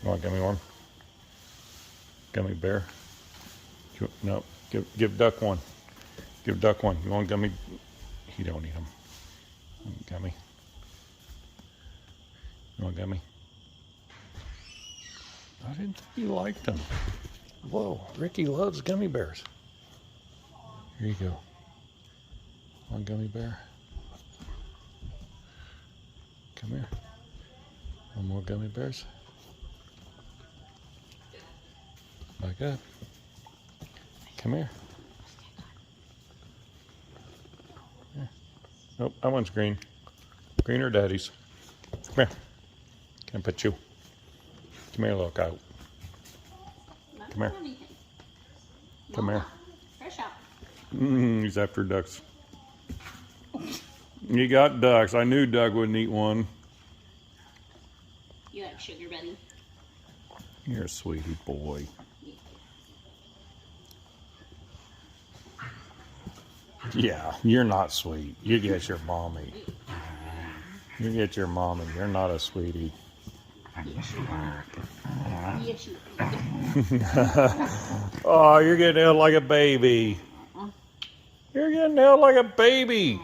You want gummy one? Gummy bear? No, give duck one. Give duck one. You want gummy? He don't eat them. Gummy. You want gummy? I didn't think you liked them. Whoa, Ricky loves gummy bears. Here you go. Want gummy bear? Come here. Want more gummy bears? Back up. Come here. Here. Nope, that one's green. Green or daddy's. Come here. Can I pet you? Come here, look out. Come here. Come here. Fresh out. He's after ducks. You got ducks. I knew Doug wouldn't eat one. You like sugar, buddy? You're a sweetie boy. Yeah, you're not sweet. You get your mommy. You get your mommy. You're not a sweetie. Yes, you are. Yes, you are. Oh, you're getting held like a baby. You're getting held like a baby.